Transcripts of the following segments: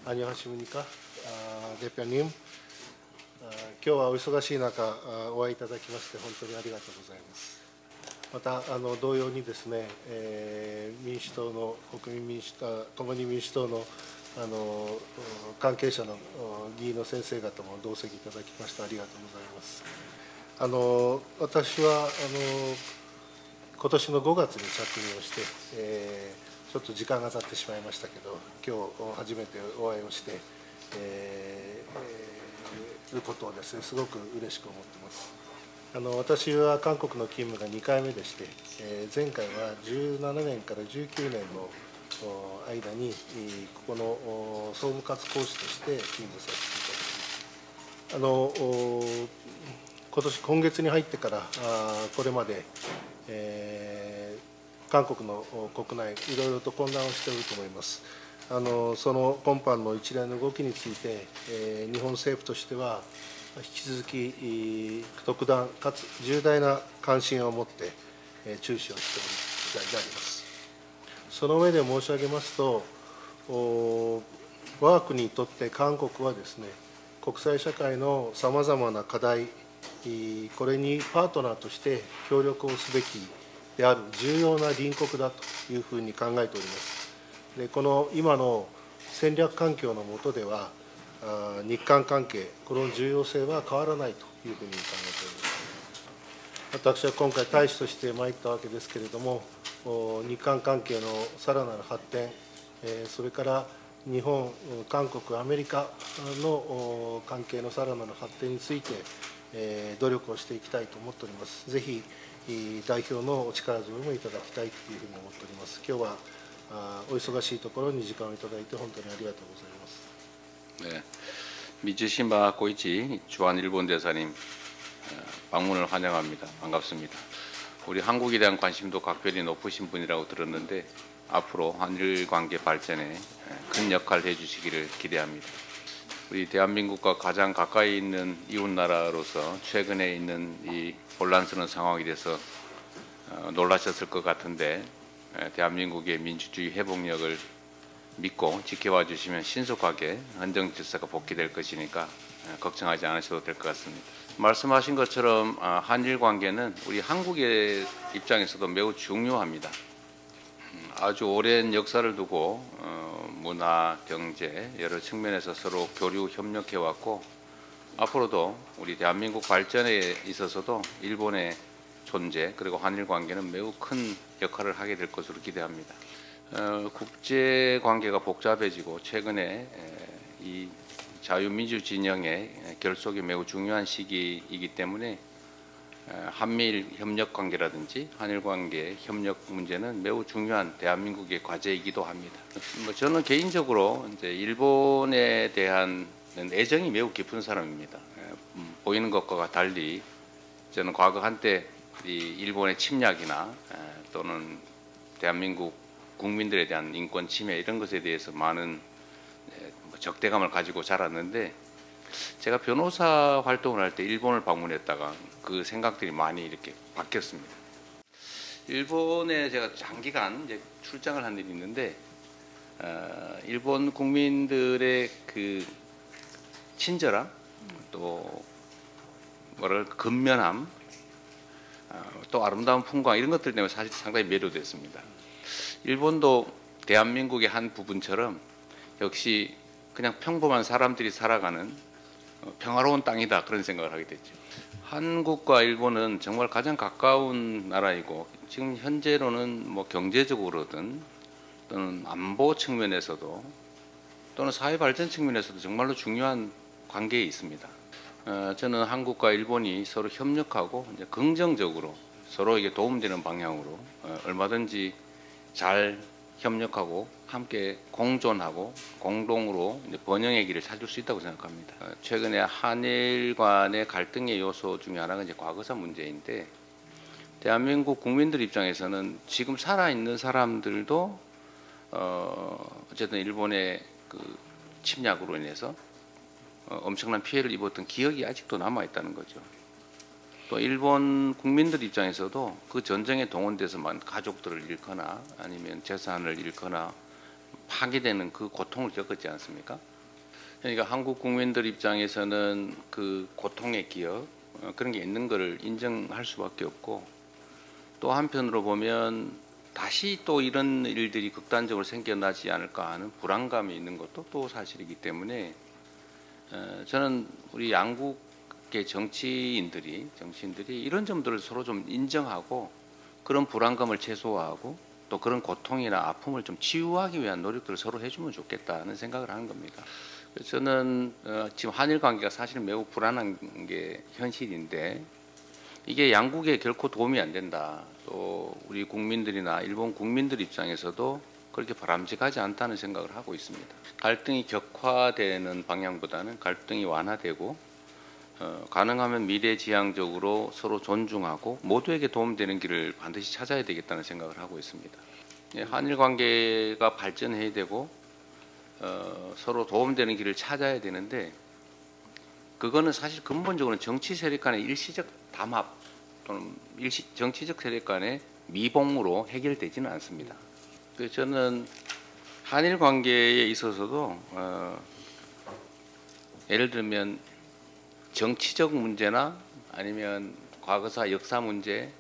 안녕하십니까? 대표님, 今日はお忙しい中お会いいただきまして本当にありがとうございます。また同様にですね、民主党の国民民主党、共に民主党の関係者の議員の先生方も同席いただきましてありがとうございます。私は今年の5月に着任をして、ちょっと時間が経ってしまいましたけど、今日初めてお会いをして、ることをですね、すごく嬉しく思っています。私は韓国の勤務が2回目でして、前回は17年から19年の間にここの総務活講師として勤務させていただきます。今月に入ってからこれまで、韓国の国内いろいろと混乱をしていると思います。その今般の一連の動きについて、日本政府としては引き続き特段かつ重大な関心を持って注視をしておる次第であります。その上で申し上げますと、我が国にとって韓国はですね、国際社会のさまざまな課題、これにパートナーとして協力をすべきである重要な隣国だというふうに考えております。でこの今の戦略環境の下では、日韓関係、この重要性は変わらないというふうに考えております。私は今回、大使として参ったわけですけれども、日韓関係のさらなる発展、それから日本、韓国、アメリカの関係のさらなる発展について、努力をしていきたいと思っております。ぜひ代表のお力添えもいただきたいというふうに思っております。今日はお忙しいところに時間をいただいて本当にありがとうございます。네, 미츠시마 고이치 주한 일본 대사님 방문을 환영합니다. 반갑습니다. 우리 한국에 대한 관심도 각별히 높으신 분이라고 들었는데 앞으로 한일 관계 발전에 큰 역할을 해주시기를 기대합니다. 우리 대한민국과 가장 가까이 있는 이웃 나라로서 최근에 있는 이 혼란스러운 상황에 대해서 놀라셨을 것 같은데 대한민국의 민주주의 회복력을 믿고 지켜봐 주시면 신속하게 헌정 질서가 복귀될 것이니까 걱정하지 않으셔도 될 것 같습니다. 말씀하신 것처럼 한일 관계는 우리 한국의 입장에서도 매우 중요합니다. 아주 오랜 역사를 두고 문화, 경제 여러 측면에서 서로 교류 협력해왔고 앞으로도 우리 대한민국 발전에 있어서도 일본의 존재 그리고 한일 관계는 매우 큰 역할을 하게 될 것으로 기대합니다. 국제 관계가 복잡해지고 최근에 이 자유민주 진영의 결속이 매우 중요한 시기이기 때문에 한미일 협력 관계라든지 한일 관계 협력 문제는 매우 중요한 대한민국의 과제이기도 합니다. 저는 개인적으로 이제 일본에 대한 애정이 매우 깊은 사람입니다. 보이는 것과 달리 저는 과거 한때 이 일본의 침략이나 또는 대한민국 국민들에 대한 인권 침해 이런 것에 대해서 많은 적대감을 가지고 자랐는데 제가 변호사 활동을 할 때 일본을 방문했다가 그 생각들이 많이 이렇게 바뀌었습니다. 일본에 제가 장기간 이제 출장을 한 일이 있는데 일본 국민들의 그 친절함 또 뭐랄까 근면함 또 아름다운 풍광 이런 것들 때문에 사실 상당히 매료됐습니다. 일본도 대한민국의 한 부분처럼 역시 그냥 평범한 사람들이 살아가는 평화로운 땅이다 그런 생각을 하게 됐죠. 한국과 일본은 정말 가장 가까운 나라이고 지금 현재로는 뭐 경제적으로든 또는 안보 측면에서도 또는 사회 발전 측면에서도 정말로 중요한 관계에 있습니다. 저는 한국과 일본이 서로 협력하고 이제 긍정적으로 서로에게 도움되는 방향으로 얼마든지 잘 협력하고 함께 공존하고 공동으로 번영의 길을 찾을 수 있다고 생각합니다. 최근에 한일 간의 갈등의 요소 중에 하나가 이제 과거사 문제인데 대한민국 국민들 입장에서는 지금 살아있는 사람들도 어쨌든 일본의 그 침략으로 인해서 엄청난 피해를 입었던 기억이 아직도 남아있다는 거죠. 또 일본 국민들 입장에서도 그 전쟁에 동원돼서만 가족들을 잃거나 아니면 재산을 잃거나 파괴되는 그 고통을 겪었지 않습니까? 그러니까 한국 국민들 입장에서는 그 고통의 기억 그런 게 있는 것을 인정할 수밖에 없고, 또 한편으로 보면 다시 또 이런 일들이 극단적으로 생겨나지 않을까 하는 불안감이 있는 것도 또 사실이기 때문에 저는 우리 양국의 정치인들이 이런 점들을 서로 좀 인정하고 그런 불안감을 최소화하고 또 그런 고통이나 아픔을 좀 치유하기 위한 노력들을 서로 해주면 좋겠다는 생각을 하는 겁니다. 그래서 저는 지금 한일 관계가 사실 매우 불안한 게 현실인데 이게 양국에 결코 도움이 안 된다. 또 우리 국민들이나 일본 국민들 입장에서도 그렇게 바람직하지 않다는 생각을 하고 있습니다. 갈등이 격화되는 방향보다는 갈등이 완화되고 가능하면 미래지향적으로 서로 존중하고 모두에게 도움되는 길을 반드시 찾아야 되겠다는 생각을 하고 있습니다. 한일 관계가 발전해야 되고 서로 도움되는 길을 찾아야 되는데 그거는 사실 근본적으로는 정치 세력 간의 일시적 담합 또는 정치적 세력 간의 미봉으로 해결되지는 않습니다. 그래서 저는 한일 관계에 있어서도 예를 들면 정치적 문제나 아니면 과거사 역사 문제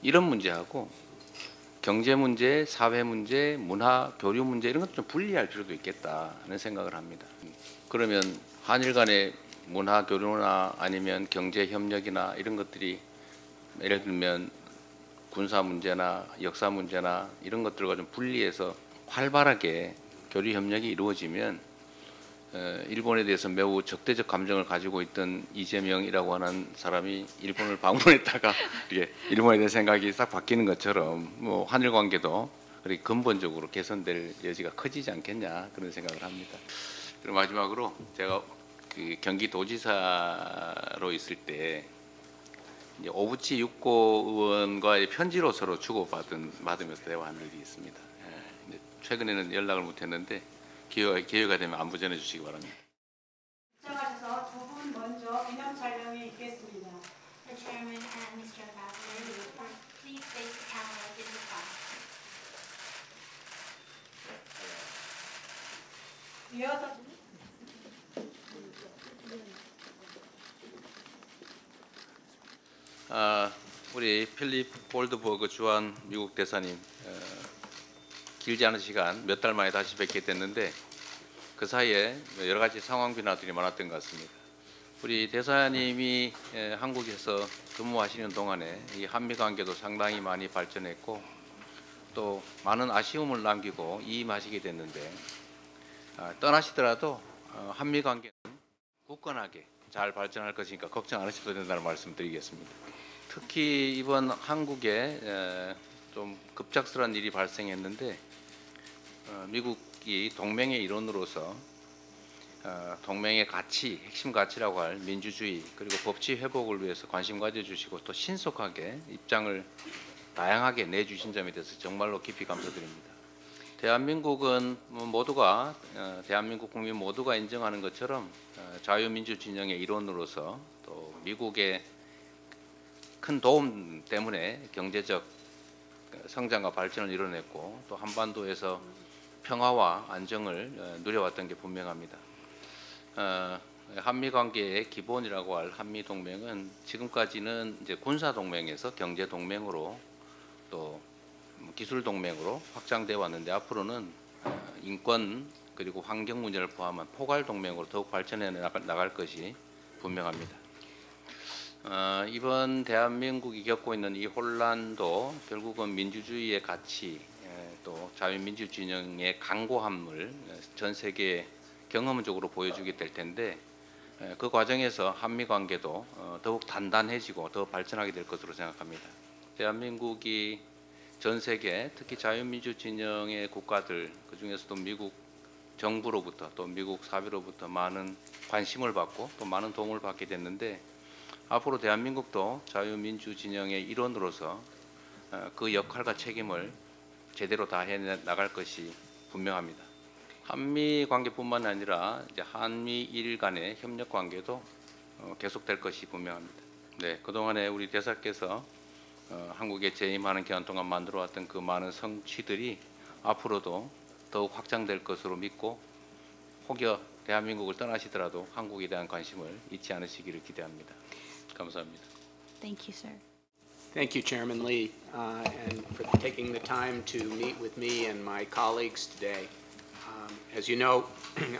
이런 문제하고 경제 문제, 사회 문제, 문화, 교류 문제 이런 것도 좀 분리할 필요도 있겠다는 생각을 합니다. 그러면 한일 간의 문화 교류나 아니면 경제 협력이나 이런 것들이 예를 들면 군사 문제나 역사 문제나 이런 것들과 좀 분리해서 활발하게 교류 협력이 이루어지면 일본에 대해서 매우 적대적 감정을 가지고 있던 이재명이라고 하는 사람이 일본을 방문했다가 이게 일본에 대한 생각이 싹 바뀌는 것처럼 뭐 한일 관계도 그렇게 근본적으로 개선될 여지가 커지지 않겠냐 그런 생각을 합니다. 그리고 마지막으로 제가 그 경기도지사로 있을 때 이제 오부치 육고 의원과의 편지로 서로 주고받으면서 대화한 일이 있습니다. 최근에는 연락을 못했는데 기회가 되면 안부 전해주시기 바랍니다. 입장하셔서 두 분 먼저 기념 촬영이 있겠습니다. The chairman and Mr. Ambassador, please face the camera in the front. 이어서 우리 필립 골드버그 주한 미국 대사님 길지 않은 시간 몇 달 만에 다시 뵙게 됐는데 그 사이에 여러 가지 상황 변화들이 많았던 것 같습니다. 우리 대사님이 한국에서 근무하시는 동안에 이 한미 관계도 상당히 많이 발전했고 또 많은 아쉬움을 남기고 이임하시게 됐는데 떠나시더라도 한미 관계는 굳건하게 잘 발전할 것이니까 걱정 안 하셔도 된다는 말씀드리겠습니다. 특히 이번 한국에 좀 급작스러운 일이 발생했는데 미국이 동맹의 일원으로서 동맹의 가치, 핵심 가치라고 할 민주주의 그리고 법치 회복을 위해서 관심 가져주시고 또 신속하게 입장을 다양하게 내주신 점에 대해서 정말로 깊이 감사드립니다. 대한민국은 모두가 대한민국 국민 모두가 인정하는 것처럼 자유민주 진영의 일원으로서 또 미국의 큰 도움 때문에 경제적 성장과 발전을 이뤄냈고 또 한반도에서 평화와 안정을 누려왔던 게 분명합니다. 한미 관계의 기본이라고 할 한미 동맹은 지금까지는 이제 군사 동맹에서 경제 동맹으로 또 기술 동맹으로 확장되어 왔는데 앞으로는 인권 그리고 환경 문제를 포함한 포괄 동맹으로 더욱 발전해 나갈 것이 분명합니다. 이번 대한민국이 겪고 있는 이 혼란도 결국은 민주주의의 가치 또 자유민주 진영의 강고함을 전 세계에 경험적으로 보여주게 될 텐데 그 과정에서 한미 관계도 더욱 단단해지고 더 발전하게 될 것으로 생각합니다. 대한민국이 전 세계 특히 자유민주 진영의 국가들 그중에서도 미국 정부로부터 또 미국 사회로부터 많은 관심을 받고 또 많은 도움을 받게 됐는데 앞으로 대한민국도 자유민주 진영의 일원으로서 그 역할과 책임을 제대로 다해 나갈 것이 분명합니다. 한미 관계뿐만 아니라 이제 한미일 간의 협력 관계도 계속될 것이 분명합니다. 네, 그동안에 우리 대사께서 한국에 재임하는 기간 동안 만들어왔던 그 많은 성취들이 앞으로도 더욱 확장될 것으로 믿고 혹여 대한민국을 떠나시더라도 한국에 대한 관심을 잊지 않으시기를 기대합니다. 감사합니다. Thank you, sir. Thank you, Chairman Lee, and for taking the time to meet with me and my colleagues today. As you know,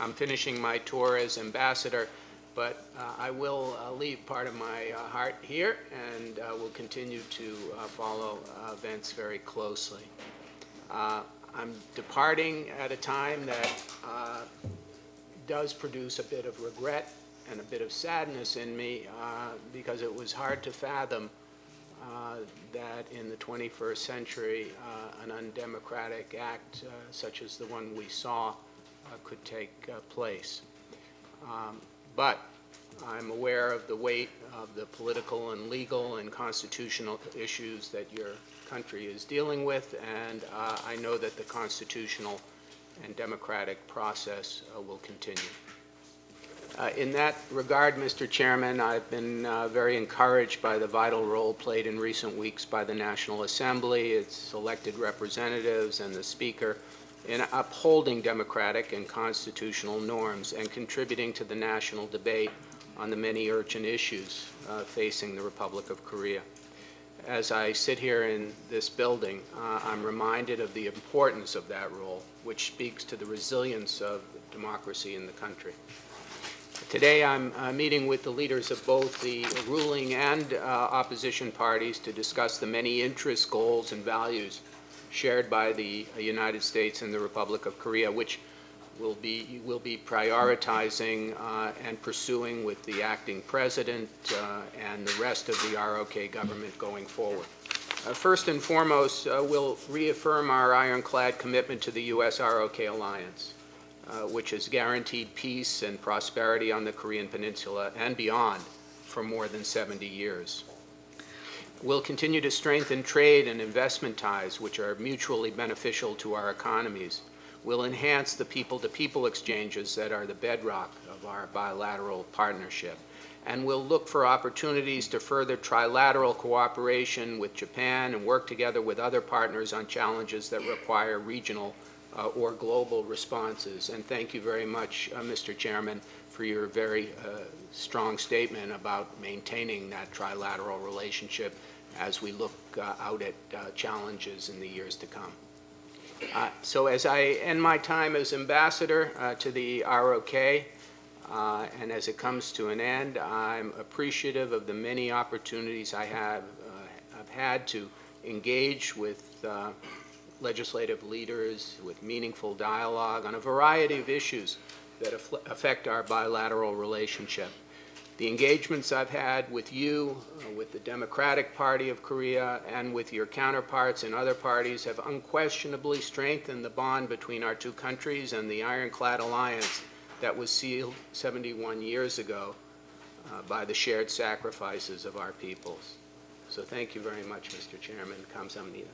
I'm finishing my tour as ambassador, but I will leave part of my heart here and will continue to follow events very closely. I'm departing at a time that does produce a bit of regret and a bit of sadness in me because it was hard to fathom that in the 21st century an undemocratic act such as the one we saw could take place. But I'm aware of the weight of the political and legal and constitutional issues that your country is dealing with, and I know that the constitutional and democratic process will continue. In that regard, Mr. Chairman, I've been very encouraged by the vital role played in recent weeks by the National Assembly, its elected representatives, and the Speaker in upholding democratic and constitutional norms and contributing to the national debate on the many urgent issues facing the Republic of Korea. As I sit here in this building, I'm reminded of the importance of that role, which speaks to the resilience of democracy in the country. Today I'm meeting with the leaders of both the ruling and opposition parties to discuss the many interests, goals, and values shared by the United States and the Republic of Korea, which we'll be prioritizing and pursuing with the acting president and the rest of the ROK government going forward. First and foremost, we'll reaffirm our ironclad commitment to the U.S. ROK alliance, which has guaranteed peace and prosperity on the Korean Peninsula and beyond for more than 70 years. We'll continue to strengthen trade and investment ties, which are mutually beneficial to our economies. We'll enhance the people-to-people exchanges that are the bedrock of our bilateral partnership. And we'll look for opportunities to further trilateral cooperation with Japan and work together with other partners on challenges that require regional or global responses. And thank you very much, Mr. Chairman, for your very strong statement about maintaining that trilateral relationship as we look out at challenges in the years to come. So as I end my time as ambassador to the ROK, and as it comes to an end, I'm appreciative of the many opportunities I've had to engage with legislative leaders, with meaningful dialogue on a variety of issues that affect our bilateral relationship. The engagements I've had with you, with the Democratic Party of Korea, and with your counterparts in other parties have unquestionably strengthened the bond between our two countries and the ironclad alliance that was sealed 71 years ago by the shared sacrifices of our peoples. So thank you very much, Mr. Chairman. Kamsahamnida.